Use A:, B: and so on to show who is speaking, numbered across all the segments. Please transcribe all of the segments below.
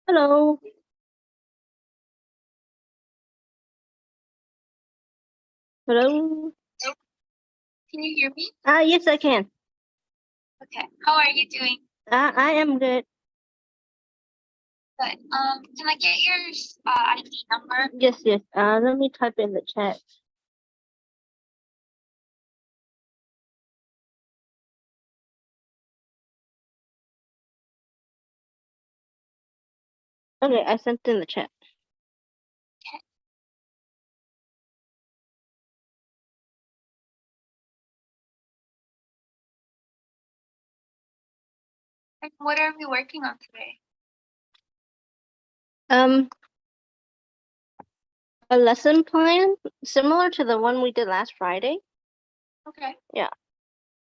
A: Hello. Hello.
B: Can you hear me?
A: Yes, I can.
B: Okay. How are you doing?
A: I am good.
B: Good. Can I get your ID number?
A: Yes, yes. Let me type in the chat. Okay, I sent in the chat.
B: Okay. And what are we working on today?
A: A lesson plan similar to the one we did last Friday.
B: Okay.
A: Yeah.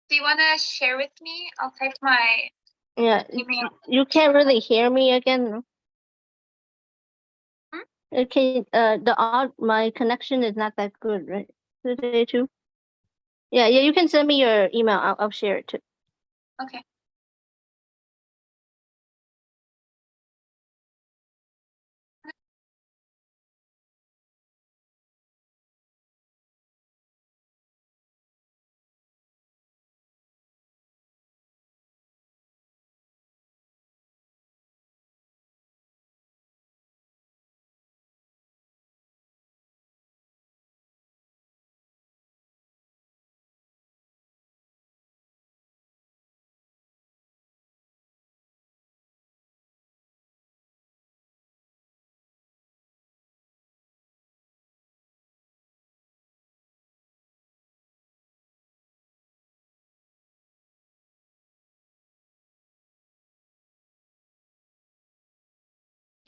B: Do you want to share with me? I'll type my email.
A: You can't really hear me again. No? Okay. My connection is not that good, right? Today too. Yeah. You can send me your email. I'll share it too.
B: Okay.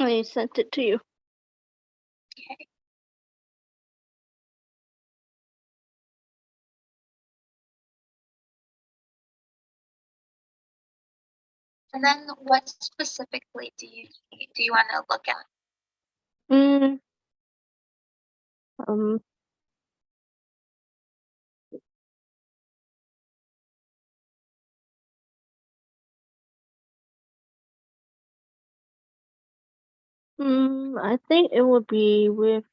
A: I sent it to you.
B: Okay. And then what specifically do you want to look at?
A: Um. I think it would be with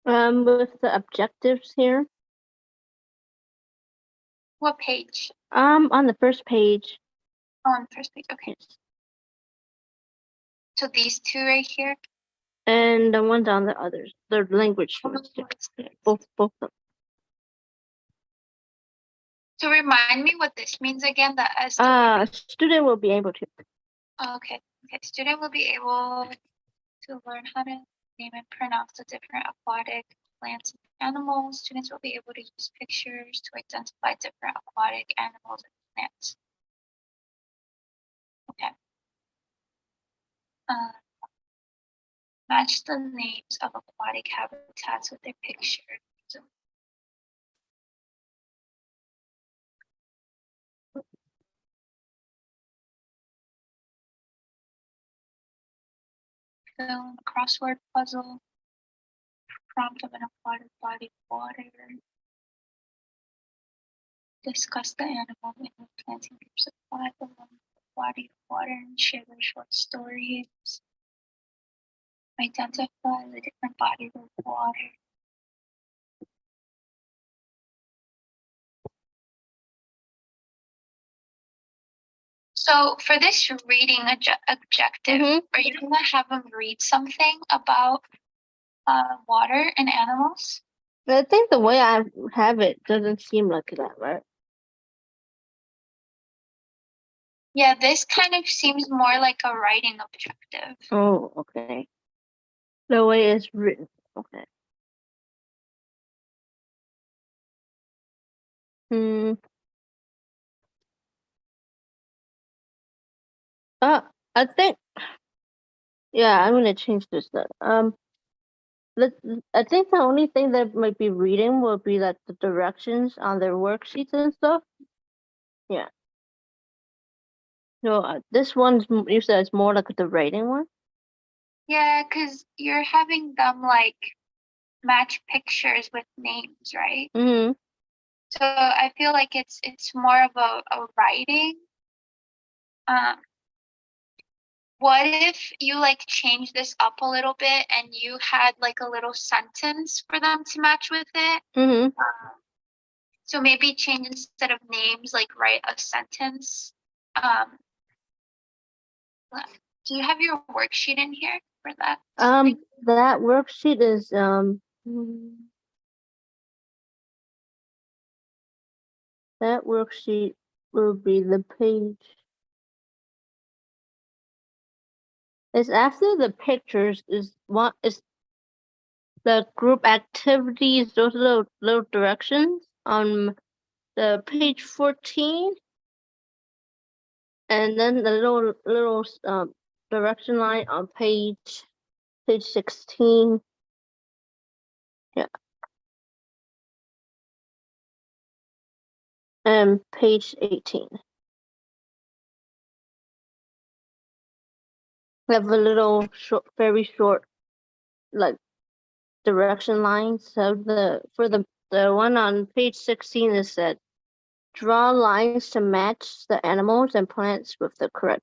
A: the objectives here.
B: What page?
A: On the first page.
B: Oh, on the first page. Okay.
A: Yes.
B: So these two right here.
A: And the ones on the others, the language ones. Yeah, both of them.
B: So remind me what this means again. The
A: student will be able to.
B: Okay. Okay. Student will be able to learn how to name and pronounce the different aquatic plants and animals. Students will be able to use pictures to identify different aquatic animals and plants. Okay. Match the names of aquatic habitats with their picture. So, film a crossword puzzle. Prompt of an aquatic body of water. Discuss the animal and plants in groups of 5 along the body of water and share their short stories. Identify the different bodies of water. So for this reading objective, are you going to have them read something about water and animals?
A: I think the way I have it doesn't seem like that, right?
B: Yeah, this kind of seems more like a writing objective.
A: Oh, okay. The way it's written. Okay. I think. Yeah, I'm gonna change this then. I think the only thing that might be reading will be like the directions on their worksheets and stuff. Yeah. So this one's you said it's more like the rating one.
B: Yeah, because you're having them like match pictures with names, right?
A: Mm-hmm.
B: So I feel like it's more of a writing. What if you like change this up a little bit and you had like a little sentence for them to match with it?
A: Mm-hmm.
B: So maybe change instead of names, like write a sentence. Um, do you have your worksheet in here for that?
A: That worksheet is that worksheet will be the page. It's after the pictures is the group activities, those little directions on the page 14, and then the little direction line on page 16. Yeah. And page 18. We have a little short, very short, like direction lines. So the one on page 16 is said, draw lines to match the animals and plants with the correct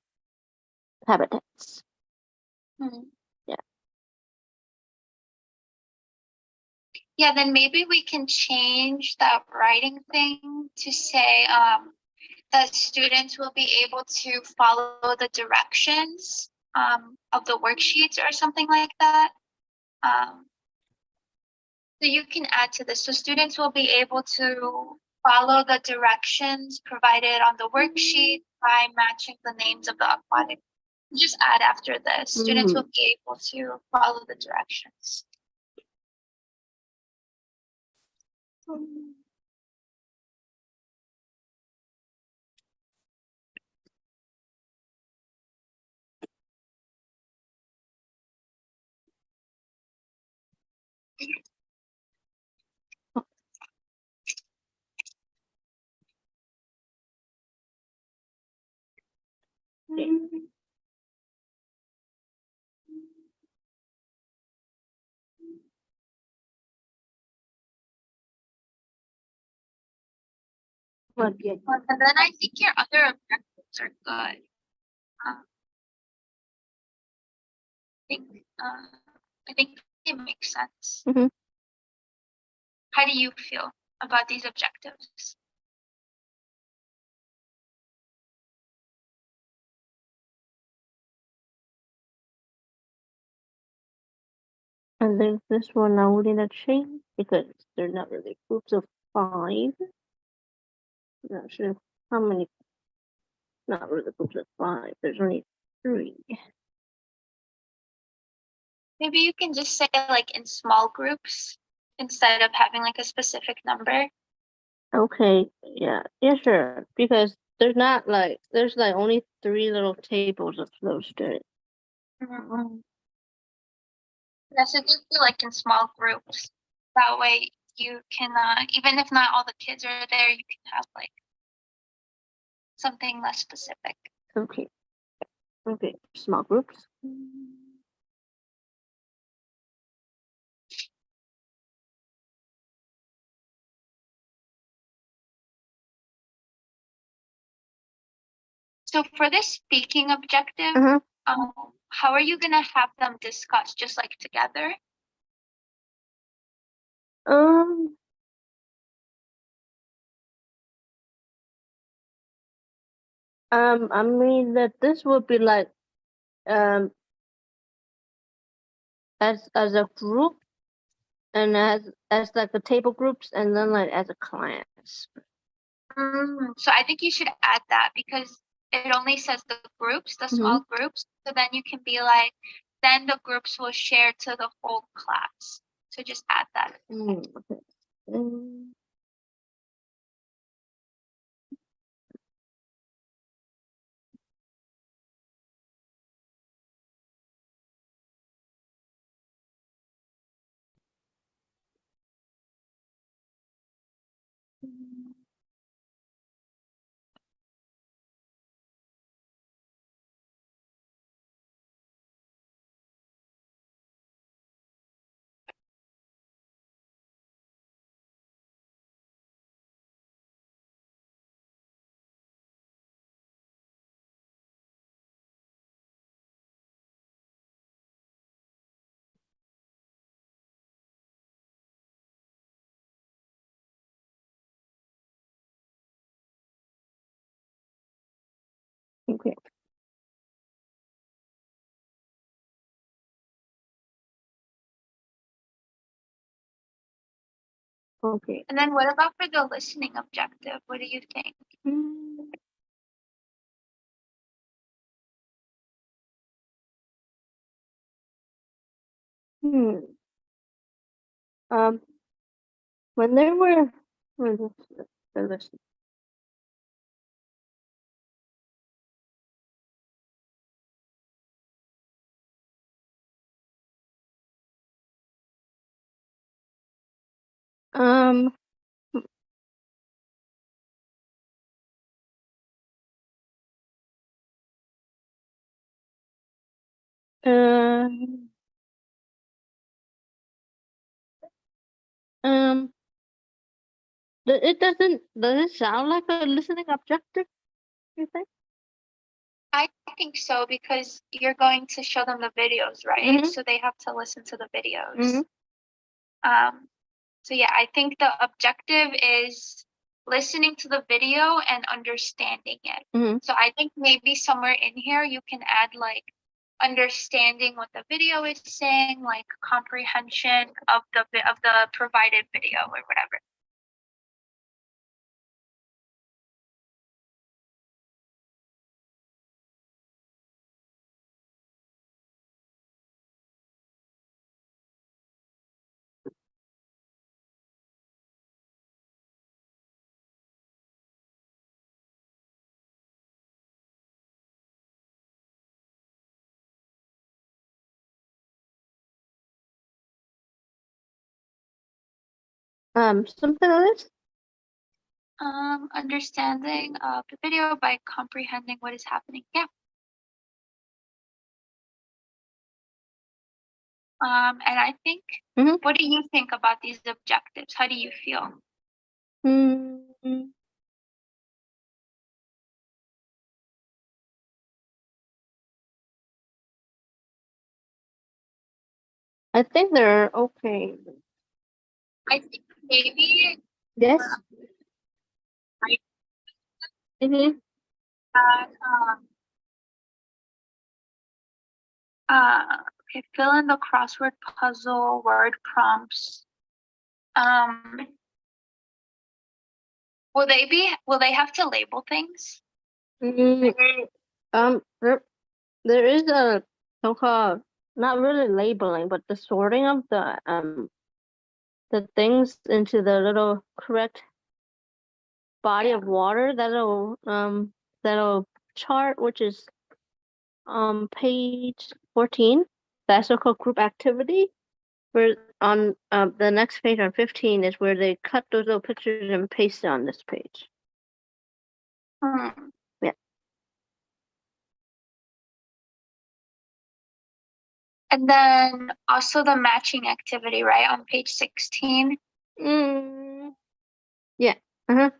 A: habitats.
B: Mhm.
A: Yeah.
B: Yeah, then maybe we can change that writing thing to say that students will be able to follow the directions of the worksheets or something like that. So you can add to this. So students will be able to follow the directions provided on the worksheet by matching the names of the aquatic. Just add after this. Students will be able to follow the directions.
A: But yeah.
B: And then I think your other objectives are good. I think it makes sense.
A: Mhm.
B: How do you feel about these objectives?
A: And then this one I wouldn't change because they're not really groups of 5. I'm not sure how many. Not really groups of 5. There's only 3.
B: Maybe you can just say like in small groups instead of having like a specific number.
A: Okay, yeah, sure. Because there's like only 3 little tables of those students.
B: Yeah, so just do like in small groups. That way you can, even if not all the kids are there, you can have like something less specific.
A: Okay. Okay, small groups.
B: So for this speaking objective, how are you gonna have them discuss? Just like together?
A: I mean that this would be like as a group and as like the table groups and then like as a class.
B: So I think you should add that because it only says the groups, the small groups. So then you can be like, then the groups will share to the whole class. So just add that.
A: Okay. Okay. Okay.
B: And then what about for the listening objective? What do you think?
A: Hmm. When there were let's see. Um. Uh, um. It doesn't. Does it sound like a listening objective? You think?
B: I think so because you're going to show them the videos, right?
A: Mhm.
B: So they have to listen to the videos.
A: Mhm.
B: So yeah, I think the objective is listening to the video and understanding it.
A: Mhm.
B: So I think maybe somewhere in here you can add like understanding what the video is saying, like comprehension of the provided video or whatever.
A: Something like this.
B: Understanding the video by comprehending what is happening. Yeah. And I think,
A: Mhm.
B: what do you think about these objectives? How do you feel?
A: Hmm. I think they're okay.
B: I think maybe
A: Yes.
B: I
A: Mhm.
B: had okay, fill in the crossword puzzle word prompts. Will they have to label things?
A: There is a so-called not really labeling, but the sorting of the things into the little correct body of water that'll chart, which is page 14. That's so-called group activity. Where on the next page on 15 is where they cut those little pictures and paste it on this page.
B: Hmm.
A: Yeah.
B: And then also the matching activity, right, on page 16.
A: Yeah. Uh-huh.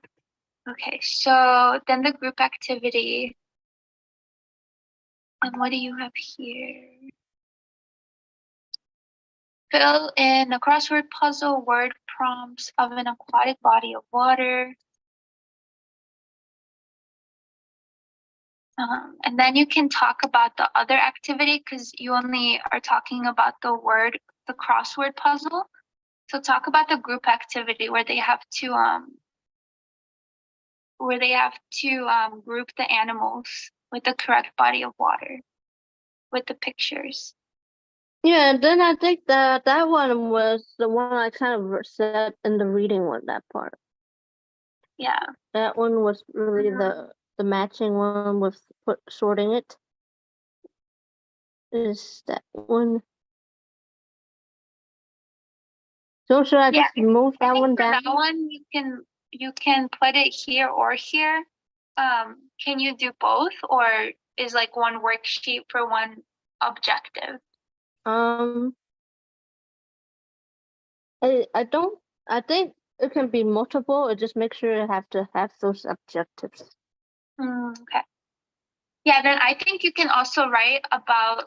B: Okay, so then the group activity. And what do you have here? Fill in a crossword puzzle word prompts of an aquatic body of water. And then you can talk about the other activity because you only are talking about the crossword puzzle. So talk about the group activity where they have to group the animals with the correct body of water with the pictures.
A: Yeah, and then I think that one was the one I kind of said in the reading one, that part.
B: Yeah.
A: That one was really the matching one with sorting it. Is that one? So should I just move
B: I
A: that
B: think
A: one
B: for
A: down?
B: that one you can put it here or here. Can you do both, or is like one worksheet for one objective?
A: I don't. I think it can be multiple. It just make sure you have to have those objectives.
B: Okay. Yeah, then I think you can also write about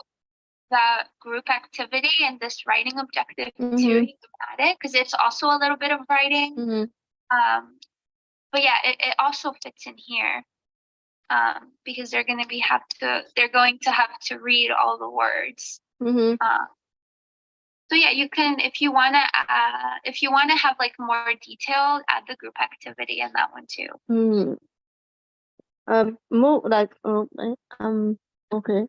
B: the group activity and this writing objective too. You can add it because it's also a little bit of writing. But yeah, it also fits in here. because they're going to have to read all the words.
A: Mm-hmm.
B: So yeah, you can, if you wanna have like more detail, add the group activity in that one too.
A: Mm-hmm. Move like okay.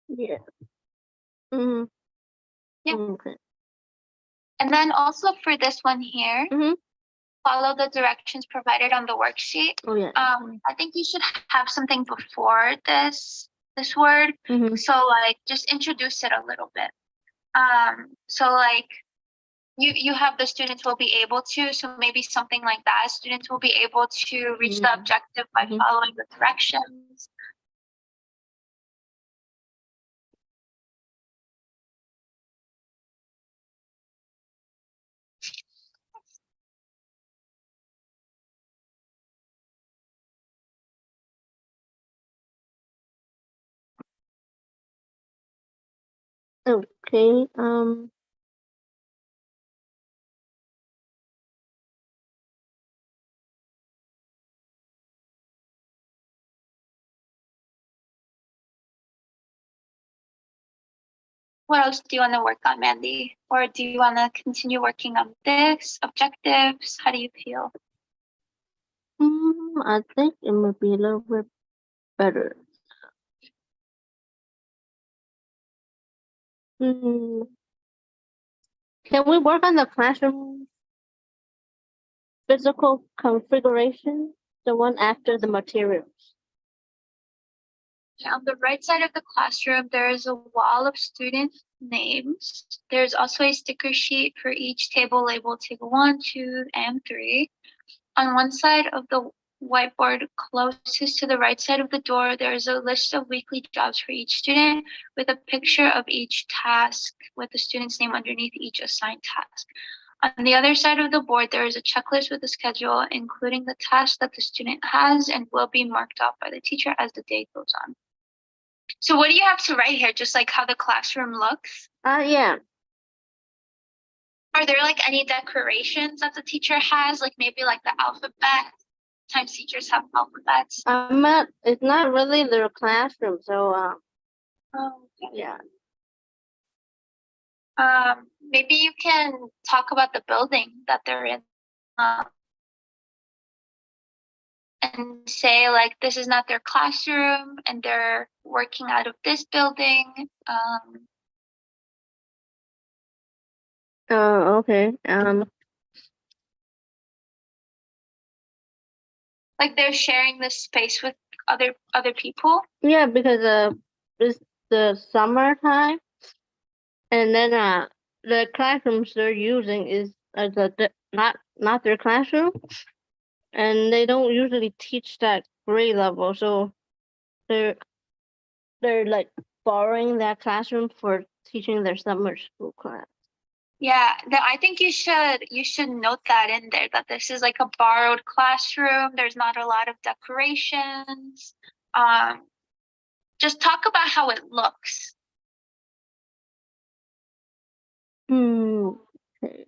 A: Yeah. Mm-hmm.
B: Yeah.
A: Okay.
B: And then also for this one here,
A: Mm-hmm.
B: follow the directions provided on the worksheet.
A: Oh yeah.
B: I think you should have something before this word.
A: Mm-hmm.
B: So like just introduce it a little bit. So like you have the students will be able to, so maybe something like that. Students will be able to reach the objective by following the directions.
A: Okay.
B: What else do you want to work on, Mandy? Or do you want to continue working on this, objectives? How do you feel?
A: I think it might be a little bit better. Hmm. Can we work on the classroom physical configuration? The one after the materials.
B: On the right side of the classroom, there is a wall of student names. There's also a sticker sheet for each table labeled table 1, 2, and 3. On one side of the whiteboard closest to the right side of the door, there is a list of weekly jobs for each student with a picture of each task with the student's name underneath each assigned task. On the other side of the board, there is a checklist with a schedule, including the task that the student has and will be marked off by the teacher as the day goes on. So what do you have to write here? Just like how the classroom looks?
A: Yeah.
B: Are there like any decorations that the teacher has? Like maybe like the alphabet? Sometimes teachers have alphabets.
A: It's not really their classroom, so
B: Okay.
A: yeah.
B: Maybe you can talk about the building that they're in. And say like this is not their classroom and they're working out of this building.
A: Okay.
B: Like they're sharing this space with other people.
A: Yeah, because it's the summertime, and then the classrooms they're using is not their classroom, and they don't usually teach that grade level, so they're they're like borrowing that classroom for teaching their summer school class.
B: Yeah, I think you should note that in there, that this is like a borrowed classroom. There's not a lot of decorations. Just talk about how it looks.
A: Okay.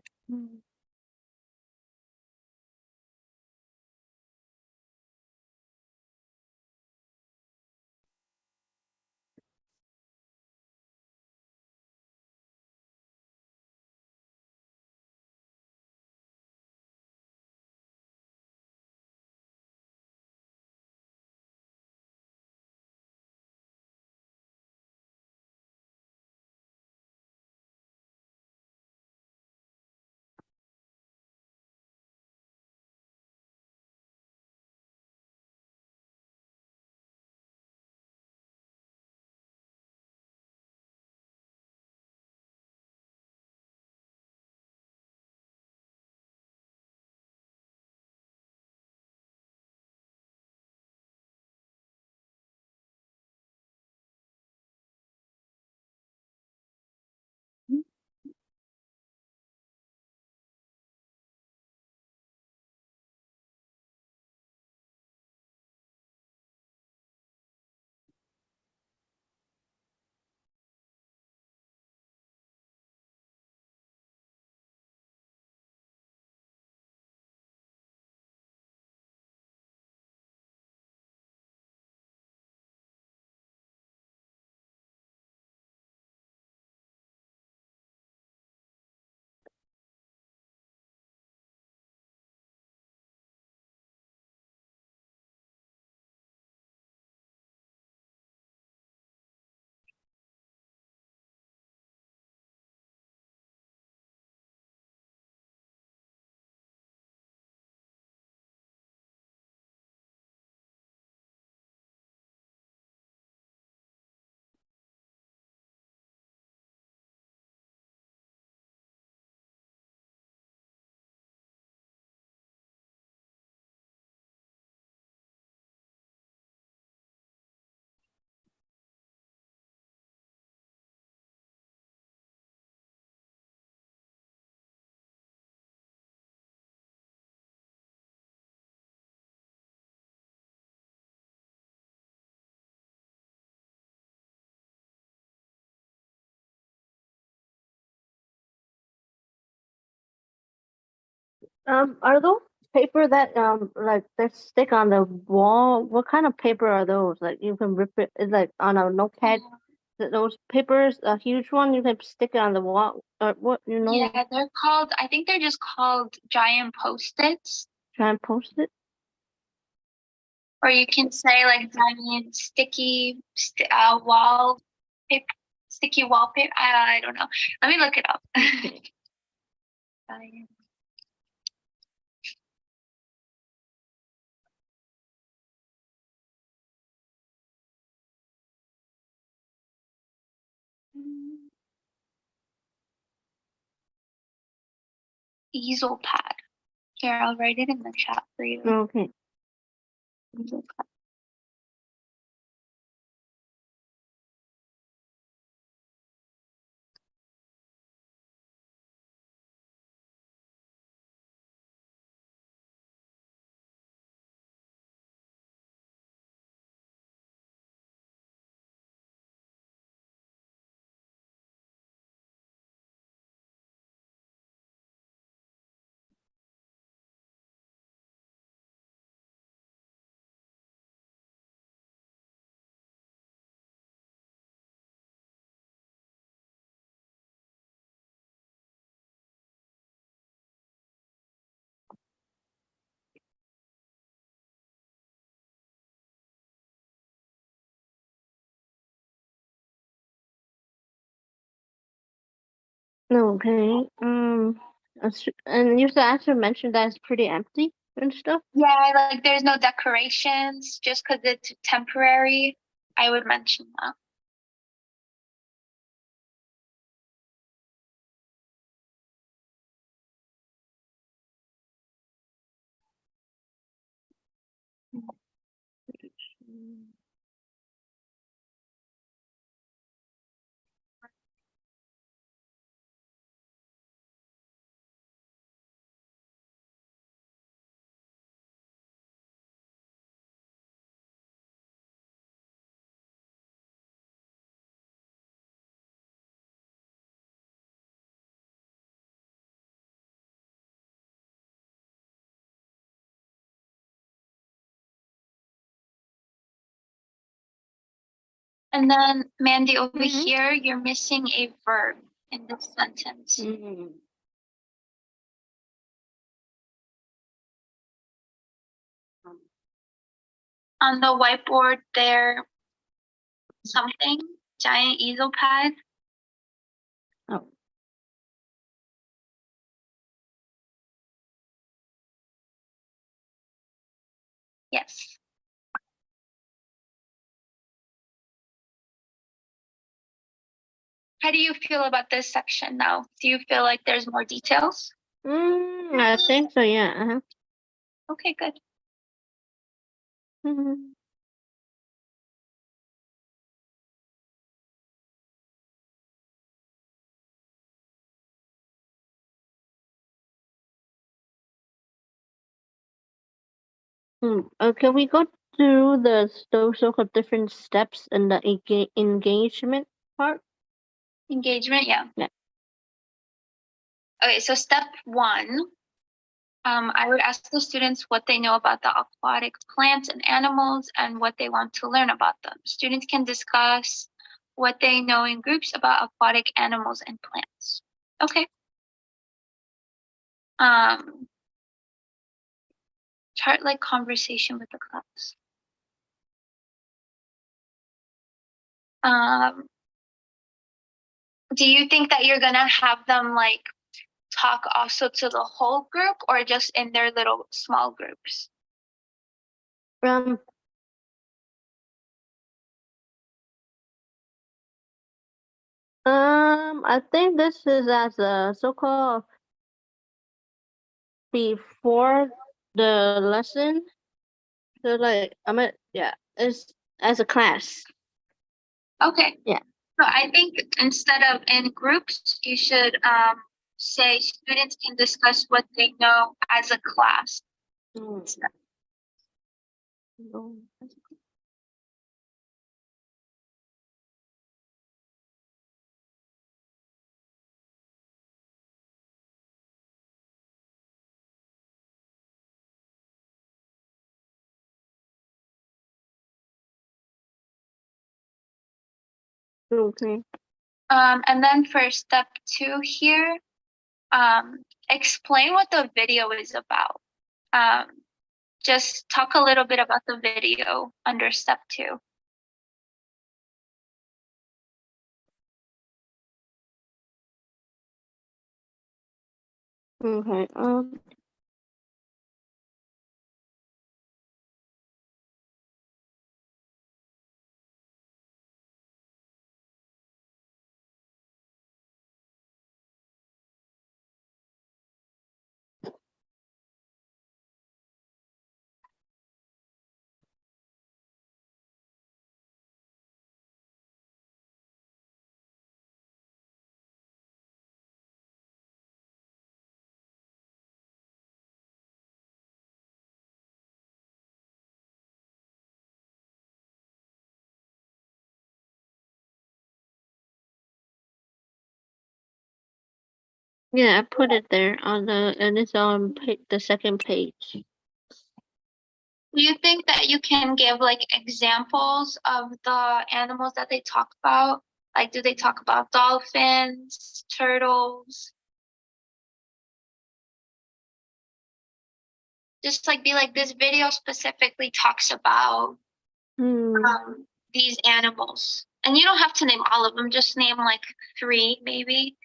A: Are those paper that like that stick on the wall? What kind of paper are those? Like you can rip it. It's like on a notepad. Those papers, a huge one, you can stick it on the wall. Or what you know?
B: Yeah, I think they're just called giant Post-its.
A: Try and post it.
B: Or you can say like giant sticky sticky wallpaper. I don't know. Let me look it up. Giant. Easel pad. Here, I'll write it in the chat for you.
A: Okay.
B: Easel pad.
A: Okay. And you actually mentioned that it's pretty empty and stuff.
B: Yeah, like there's no decorations just because it's temporary. I would mention that. And then Mandy, over
A: Mhm.
B: here, you're missing a verb in this sentence.
A: Mm.
B: On the whiteboard there, something, giant easel pad.
A: Oh.
B: Yes. How do you feel about this section now? Do you feel like there's more details?
A: I think so, yeah. Uh-huh.
B: Okay, good.
A: Mhm. Can we go through the so-called different steps in the engagement part?
B: Engagement, yeah.
A: Yeah.
B: Okay, so step 1, I would ask the students what they know about the aquatic plants and animals and what they want to learn about them. Students can discuss what they know in groups about aquatic animals and plants. Okay. Chart like conversation with the class. Do you think that you're gonna have them like talk also to the whole group or just in their little small groups?
A: Um, I think this is as a so-called before the lesson. So like, yeah, it's as a class.
B: Okay.
A: Yeah.
B: So I think instead of in groups, you should say students can discuss what they know as a class.
A: Okay.
B: And then for step 2 here, explain what the video is about. Just talk a little bit about the video under step 2.
A: Okay. Yeah, I put it there and it's on the second page.
B: Do you think that you can give like examples of the animals that they talk about? Like, do they talk about dolphins, turtles? Just like be like, this video specifically talks about these animals. And you don't have to name all of them, just name like 3 maybe.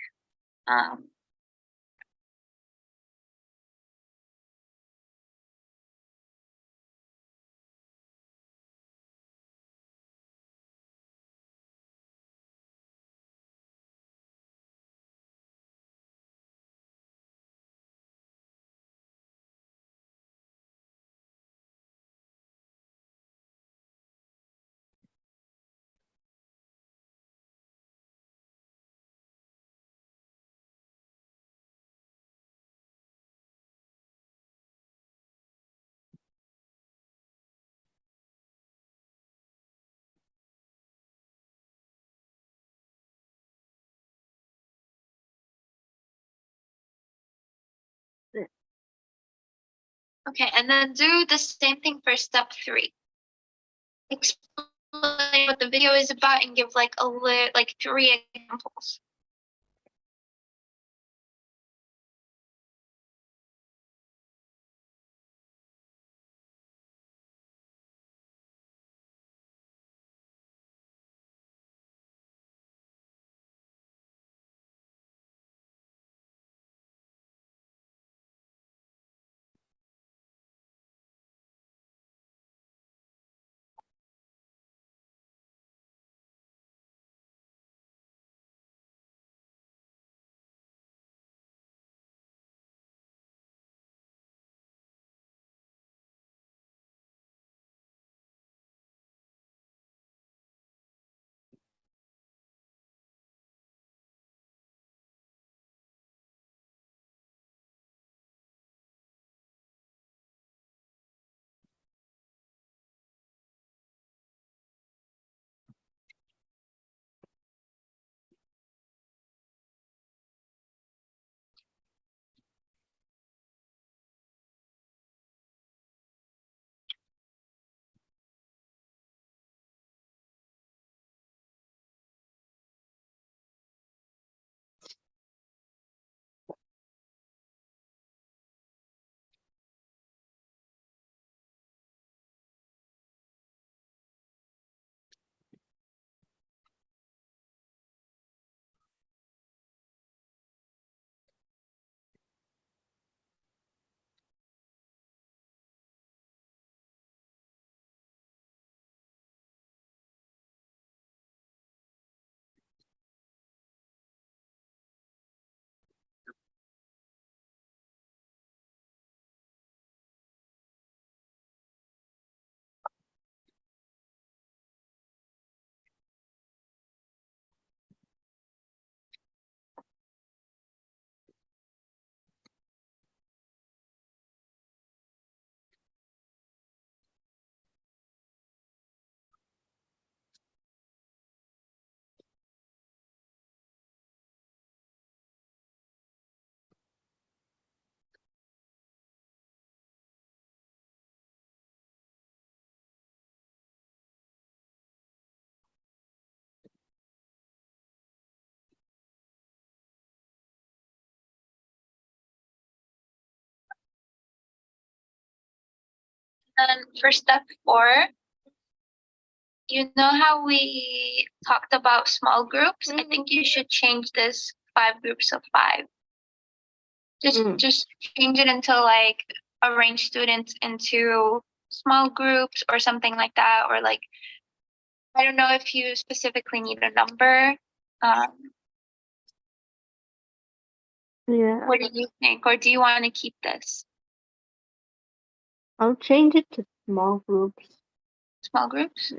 B: Okay, and then do the same thing for step 3. Explain what the video is about and give like like 3 examples. And for step 4, you know how we talked about small groups? I think you should change this 5 groups of 5. Just change it into like arrange students into small groups or something like that, or like I don't know if you specifically need a number.
A: Yeah.
B: What do you think, or do you want to keep this?
A: I'll change it to small groups.
B: Small groups?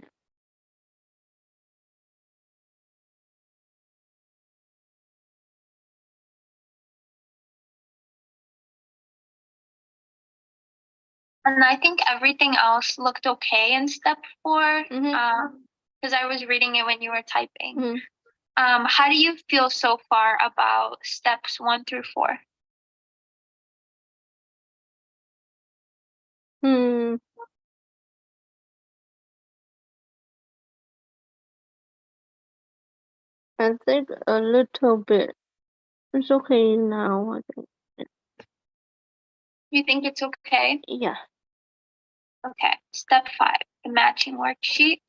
B: And I think everything else looked okay in step 4. Because I was reading it when you were typing. How do you feel so far about steps 1 through 4?
A: I think a little bit. It's okay now, I think.
B: You think it's okay?
A: Yeah.
B: Okay. Step 5, the matching worksheet.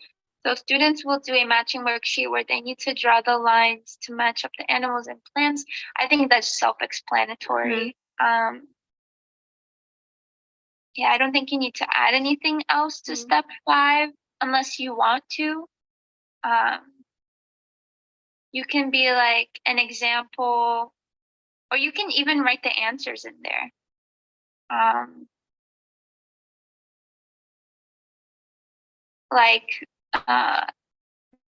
B: So students will do a matching worksheet where they need to draw the lines to match up the animals and plants. I think that's self-explanatory. Yeah, I don't think you need to add anything else to step 5 unless you want to. You can be like an example, or you can even write the answers in there. Like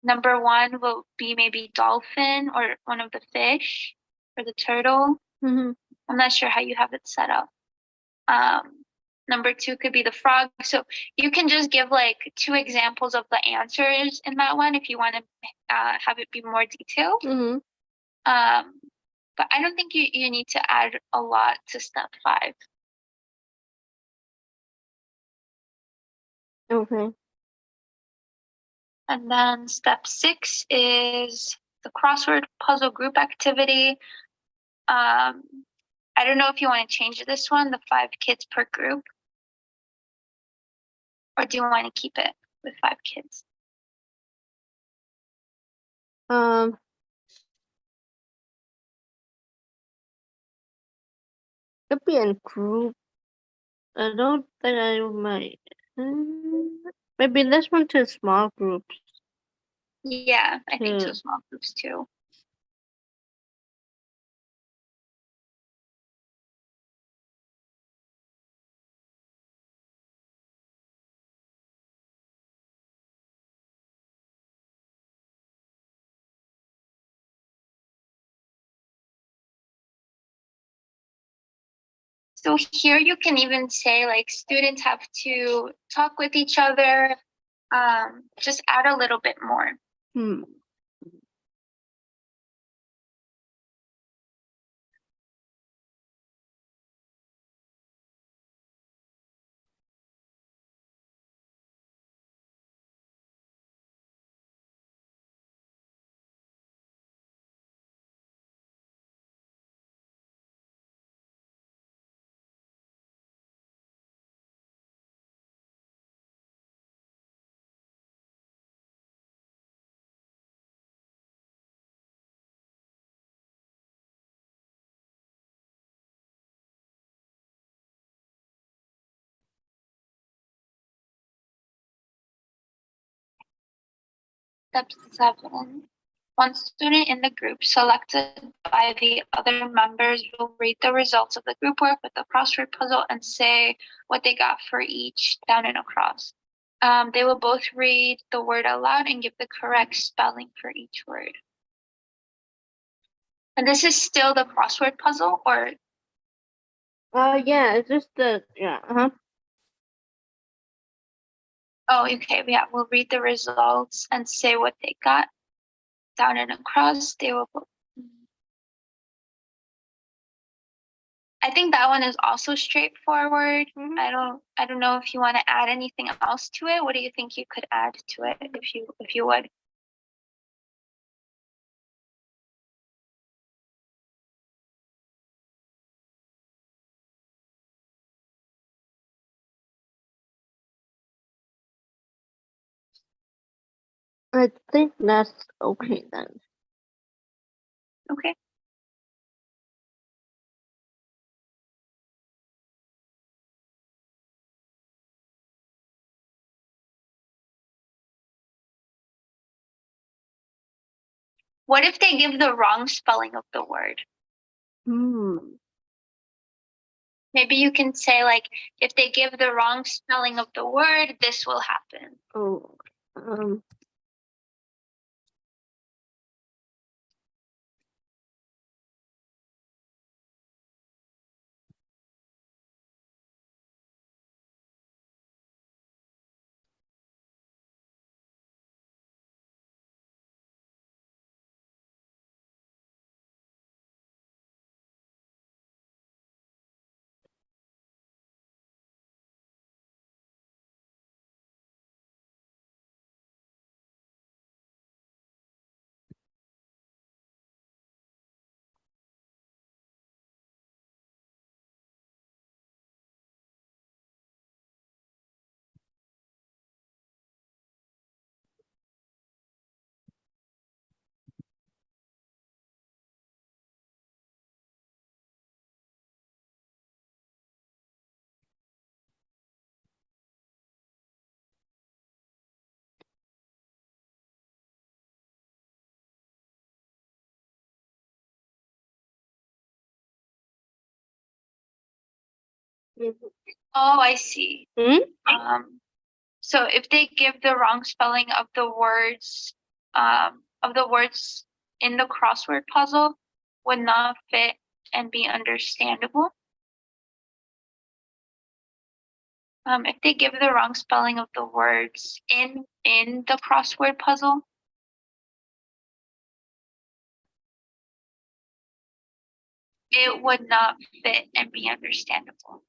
B: number 1 will be maybe dolphin or one of the fish or the turtle. I'm not sure how you have it set up. Number 2 could be the frog. So you can just give like 2 examples of the answers in that one if you want to have it be more detailed. But I don't think you need to add a lot to step 5.
A: Okay.
B: And then step 6 is the crossword puzzle group activity. I don't know if you want to change this one, the 5 kids per group, or do you want to keep it with 5 kids?
A: Could be in group. I don't think I might. Maybe this one to small groups.
B: Yeah, I think
A: Yeah.
B: 2 small groups too. So here you can even say like students have to talk with each other, just add a little bit more. Step 7. One student in the group selected by the other members will read the results of the group work with the crossword puzzle and say what they got for each down and across. They will both read the word aloud and give the correct spelling for each word. And this is still the crossword puzzle, or?
A: Yeah, it's just the, yeah,
B: Oh, okay, yeah, we'll read the results and say what they got down and across. They will. I think that one is also straightforward. I don't know if you want to add anything else to it. What do you think you could add to it if you would?
A: I think that's okay then.
B: Okay. What if they give the wrong spelling of the word? Maybe you can say like, if they give the wrong spelling of the word, this will happen.
A: Oh,
B: Oh, I see. So if they give the wrong spelling of the words in the crossword puzzle, would not fit and be understandable. If they give the wrong spelling of the words in the crossword puzzle, it would not fit and be understandable.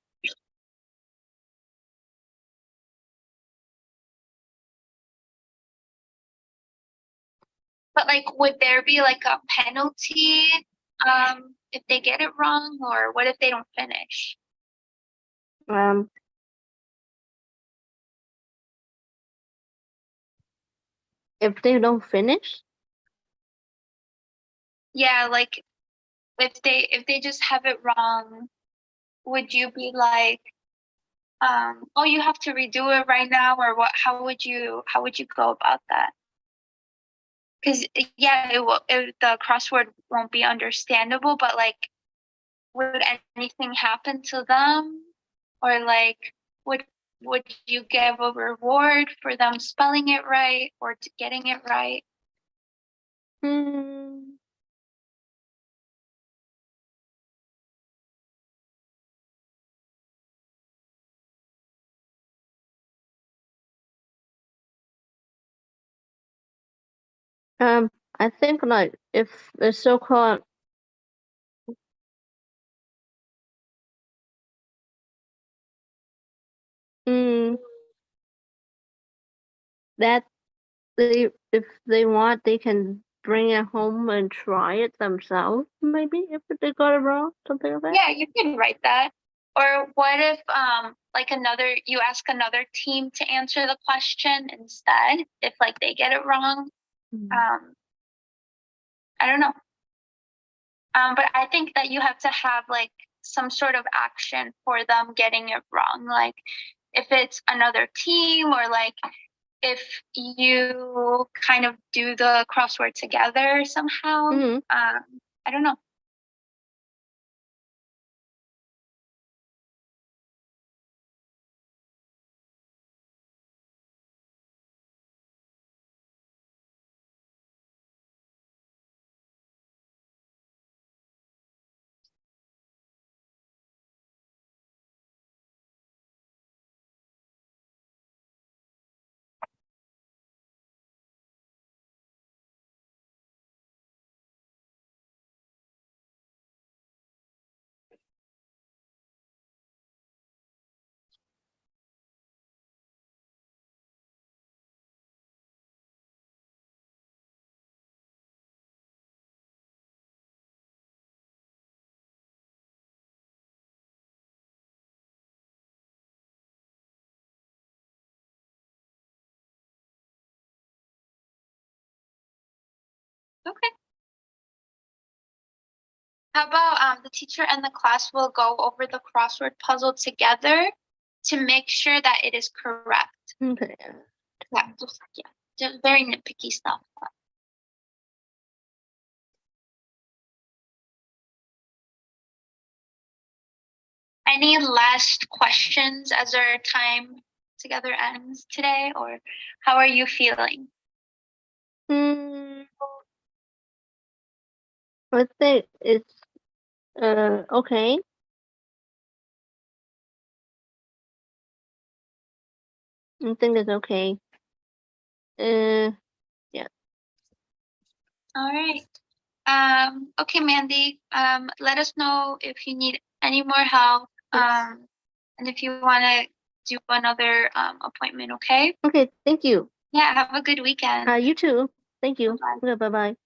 B: But like, would there be like a penalty if they get it wrong, or what if they don't finish?
A: If they don't finish,
B: Yeah, like if they just have it wrong, would you be like, oh, you have to redo it right now, or what? How would you go about that? Because yeah, the crossword won't be understandable, but like, would anything happen to them, or like, would you give a reward for them spelling it right or getting it right?
A: I think like if the so-called that if they want, they can bring it home and try it themselves, maybe if they got it wrong, something like that.
B: Yeah, you can write that. Or what if like you ask another team to answer the question instead, if like they get it wrong? I don't know. But I think that you have to have like some sort of action for them getting it wrong. Like if it's another team, or like if you kind of do the crossword together somehow. I don't know. Okay. How about the teacher and the class will go over the crossword puzzle together to make sure that it is correct.
A: Okay.
B: Yeah, just very nitpicky stuff. Any last questions as our time together ends today, or how are you feeling?
A: I think it's okay. I think it's okay. Yeah.
B: All right. Okay, Mandy. Let us know if you need any more help.
A: Yes.
B: And if you want to do another appointment, okay?
A: Okay, thank you.
B: Yeah, have a good weekend.
A: You too. Thank you.
B: Bye-bye.
A: Bye bye.